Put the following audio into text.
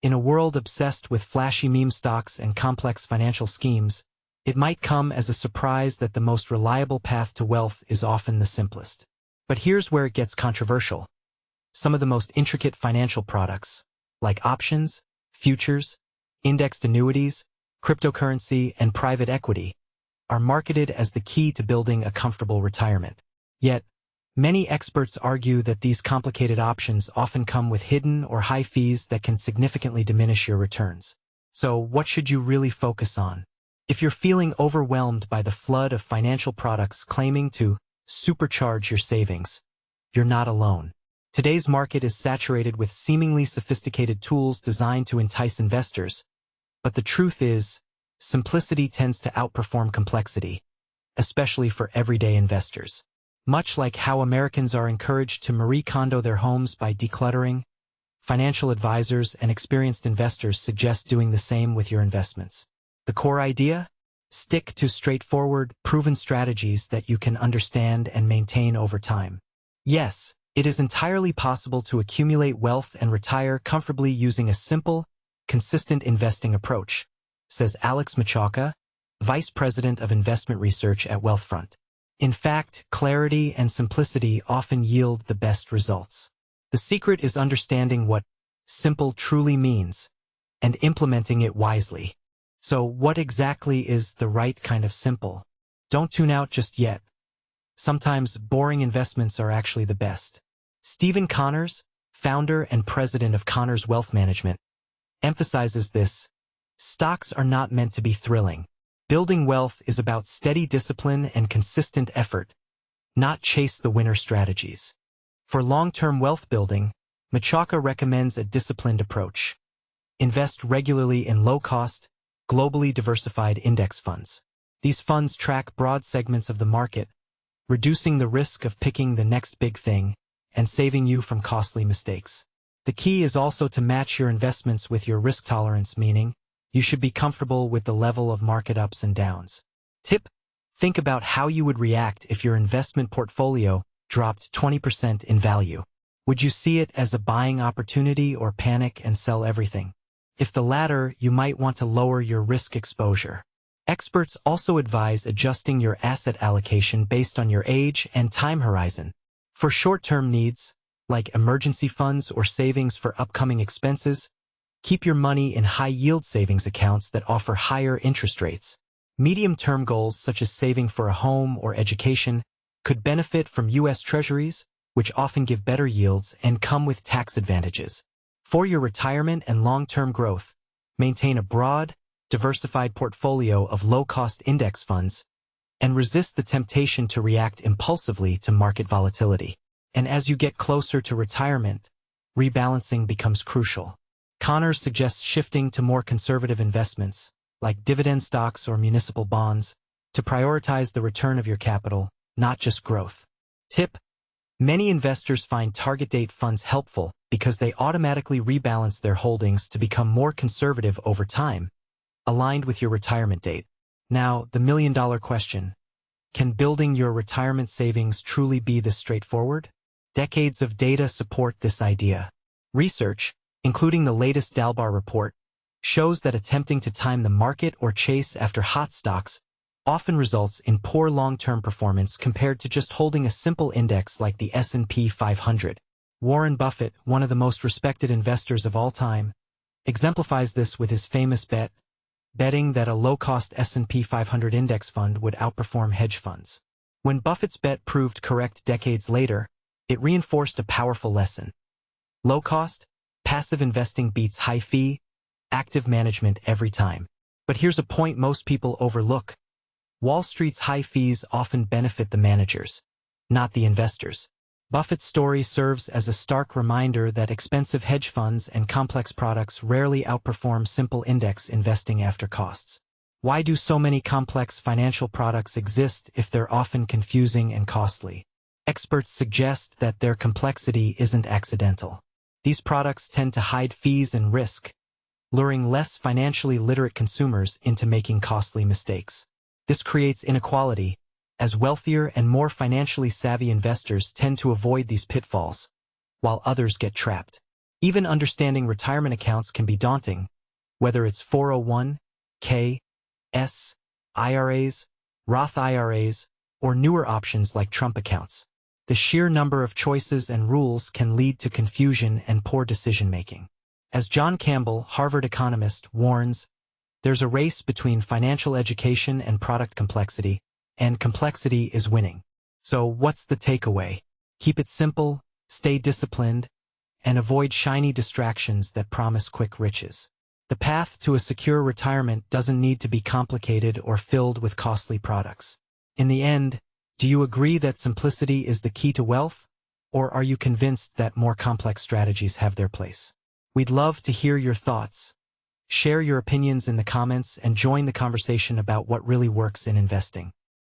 In a world obsessed with flashy meme stocks and complex financial schemes, it might come as a surprise that the most reliable path to wealth is often the simplest. But here's where it gets controversial. Some of the most intricate financial products, like options, futures, indexed annuities, cryptocurrency, and private equity, are marketed as the key to building a comfortable retirement. Yet, many experts argue that these complicated options often come with hidden or high fees that can significantly diminish your returns. So, what should you really focus on? If you're feeling overwhelmed by the flood of financial products claiming to supercharge your savings, you're not alone. Today's market is saturated with seemingly sophisticated tools designed to entice investors, but the truth is, simplicity tends to outperform complexity, especially for everyday investors. Much like how Americans are encouraged to Marie Kondo their homes by decluttering, financial advisors and experienced investors suggest doing the same with your investments. The core idea? Stick to straightforward, proven strategies that you can understand and maintain over time. Yes, it is entirely possible to accumulate wealth and retire comfortably using a simple, consistent investing approach, says Alex Machaca, Vice President of Investment Research at Wealthfront. In fact, clarity and simplicity often yield the best results. The secret is understanding what simple truly means and implementing it wisely. So, what exactly is the right kind of simple? Don't tune out just yet. Sometimes boring investments are actually the best. Stephen Connors, founder and president of Connors Wealth Management, emphasizes this. Stocks are not meant to be thrilling. Building wealth is about steady discipline and consistent effort, not chase the winner strategies. For long-term wealth building, Machaca recommends a disciplined approach. Invest regularly in low-cost, globally diversified index funds. These funds track broad segments of the market, reducing the risk of picking the next big thing and saving you from costly mistakes. The key is also to match your investments with your risk tolerance, meaning you should be comfortable with the level of market ups and downs. Tip: think about how you would react if your investment portfolio dropped 20% in value. Would you see it as a buying opportunity or panic and sell everything? If the latter, you might want to lower your risk exposure. Experts also advise adjusting your asset allocation based on your age and time horizon. For short-term needs, like emergency funds or savings for upcoming expenses, keep your money in high-yield savings accounts that offer higher interest rates. Medium-term goals such as saving for a home or education could benefit from U.S. Treasuries, which often give better yields and come with tax advantages. For your retirement and long-term growth, maintain a broad, diversified portfolio of low-cost index funds and resist the temptation to react impulsively to market volatility. And as you get closer to retirement, rebalancing becomes crucial. Connors suggests shifting to more conservative investments, like dividend stocks or municipal bonds, to prioritize the return of your capital, not just growth. Tip: many investors find target date funds helpful because they automatically rebalance their holdings to become more conservative over time, aligned with your retirement date. Now, the million-dollar question: can building your retirement savings truly be this straightforward? Decades of data support this idea. Research, including the latest Dalbar report, shows that attempting to time the market or chase after hot stocks often results in poor long-term performance compared to just holding a simple index like the S&P 500. Warren Buffett, one of the most respected investors of all time, exemplifies this with his famous bet, betting that a low-cost S&P 500 index fund would outperform hedge funds. When Buffett's bet proved correct decades later, it reinforced a powerful lesson. Low-cost, passive investing beats high-fee, active management every time. But here's a point most people overlook. Wall Street's high fees often benefit the managers, not the investors. Buffett's story serves as a stark reminder that expensive hedge funds and complex products rarely outperform simple index investing after costs. Why do so many complex financial products exist if they're often confusing and costly? Experts suggest that their complexity isn't accidental. These products tend to hide fees and risk, luring less financially literate consumers into making costly mistakes. This creates inequality, as wealthier and more financially savvy investors tend to avoid these pitfalls, while others get trapped. Even understanding retirement accounts can be daunting, whether it's 401k, IRAs, Roth IRAs, or newer options like Trump accounts. The sheer number of choices and rules can lead to confusion and poor decision-making. As John Campbell, Harvard economist, warns, there's a race between financial education and product complexity, and complexity is winning. So what's the takeaway? Keep it simple, stay disciplined, and avoid shiny distractions that promise quick riches. The path to a secure retirement doesn't need to be complicated or filled with costly products. In the end, do you agree that simplicity is the key to wealth, or are you convinced that more complex strategies have their place? We'd love to hear your thoughts. Share your opinions in the comments and join the conversation about what really works in investing.